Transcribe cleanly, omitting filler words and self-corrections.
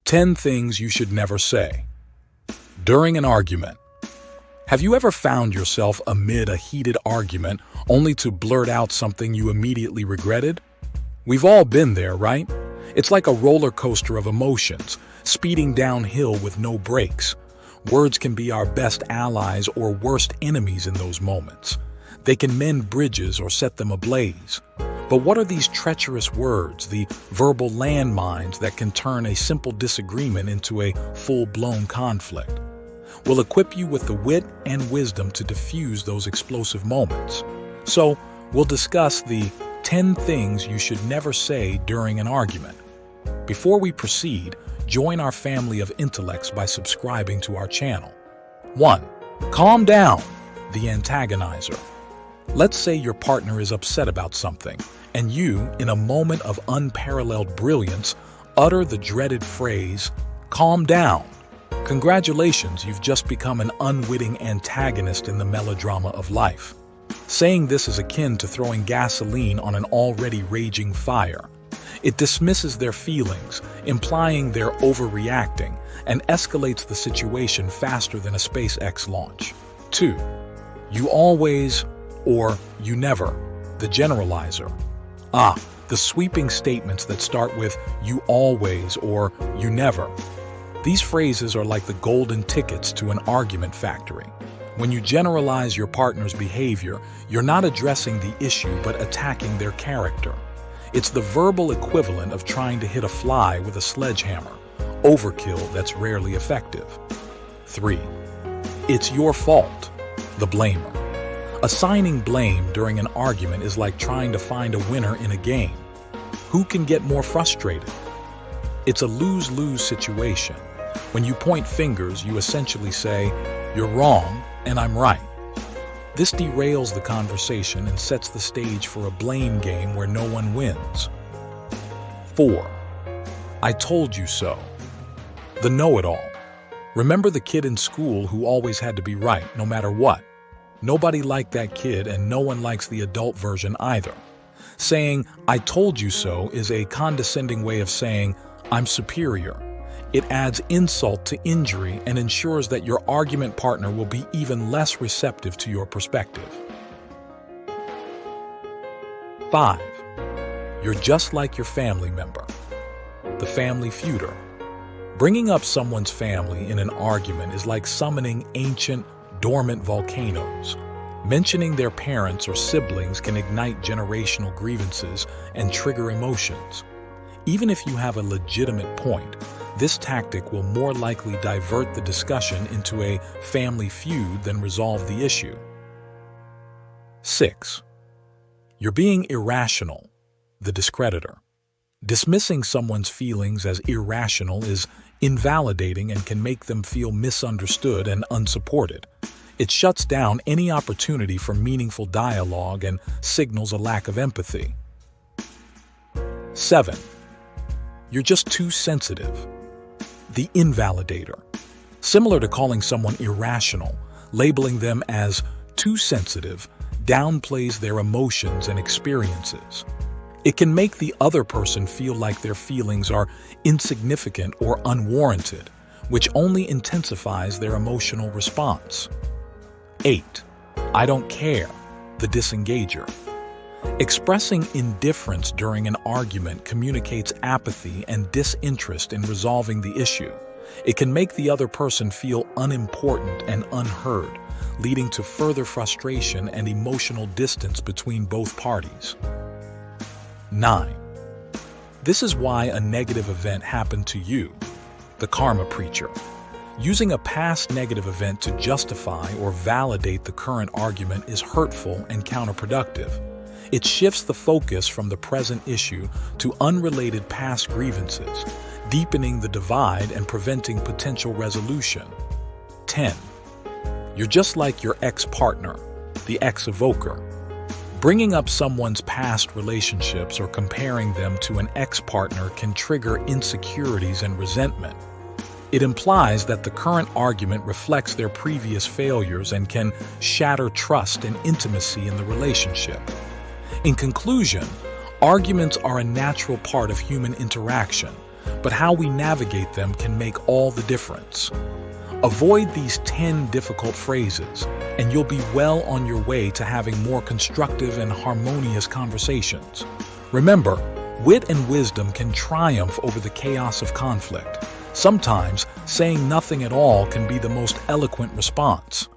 10 things you should never say. During an argument. Have you ever found yourself amid a heated argument only to blurt out something you immediately regretted? We've all been there, right? It's like a roller coaster of emotions, speeding downhill with no brakes. Words can be our best allies or worst enemies in those moments. They can mend bridges or set them ablaze. But what are these treacherous words, the verbal landmines that can turn a simple disagreement into a full-blown conflict? We'll equip you with the wit and wisdom to diffuse those explosive moments. So, we'll discuss the 10 things you should never say during an argument. Before we proceed, join our family of intellects by subscribing to our channel. 1. Calm down, the Antagonizer. Let's say your partner is upset about something, and you, in a moment of unparalleled brilliance, utter the dreaded phrase, "Calm down." Congratulations, you've just become an unwitting antagonist in the melodrama of life. Saying this is akin to throwing gasoline on an already raging fire. It dismisses their feelings, implying they're overreacting, and escalates the situation faster than a SpaceX launch. 2. You always or you never, the Generalizer. The sweeping statements that start with "you always" or "you never." These phrases are like the golden tickets to an argument factory. When you generalize your partner's behavior, you're not addressing the issue but attacking their character. It's the verbal equivalent of trying to hit a fly with a sledgehammer, overkill that's rarely effective. 3. It's your fault, the blamer. Assigning blame during an argument is like trying to find a winner in a game. Who can get more frustrated? It's a lose-lose situation. When you point fingers, you essentially say, "You're wrong and I'm right." This derails the conversation and sets the stage for a blame game where no one wins. 4. I told you so. The know-it-all. Remember the kid in school who always had to be right, no matter what? Nobody liked that kid, and no one likes the adult version either. Saying, "I told you so" is a condescending way of saying, "I'm superior." It adds insult to injury and ensures that your argument partner will be even less receptive to your perspective. 5. You're just like your family member, the family feuder. Bringing up someone's family in an argument is like summoning ancient, dormant volcanoes. Mentioning their parents or siblings can ignite generational grievances and trigger emotions. Even if you have a legitimate point, this tactic will more likely divert the discussion into a family feud than resolve the issue. 6. You're being irrational, the Discreditor. Dismissing someone's feelings as irrational is invalidating and can make them feel misunderstood and unsupported. It shuts down any opportunity for meaningful dialogue and signals a lack of empathy. 7. You're just too sensitive, the Invalidator. Similar to calling someone irrational, labeling them as too sensitive downplays their emotions and experiences. It can make the other person feel like their feelings are insignificant or unwarranted, which only intensifies their emotional response. 8. I don't care, the Disengager. Expressing indifference during an argument communicates apathy and disinterest in resolving the issue. It can make the other person feel unimportant and unheard, leading to further frustration and emotional distance between both parties. 9. This is why a negative event happened to you, the karma preacher. Using a past negative event to justify or validate the current argument is hurtful and counterproductive. It shifts the focus from the present issue to unrelated past grievances, deepening the divide and preventing potential resolution. 10. You're just like your ex-partner, the Ex-Evoker. Bringing up someone's past relationships or comparing them to an ex-partner can trigger insecurities and resentment. It implies that the current argument reflects their previous failures and can shatter trust and intimacy in the relationship. In conclusion, arguments are a natural part of human interaction, but how we navigate them can make all the difference. Avoid these 10 difficult phrases, and you'll be well on your way to having more constructive and harmonious conversations. Remember, wit and wisdom can triumph over the chaos of conflict. Sometimes, saying nothing at all can be the most eloquent response.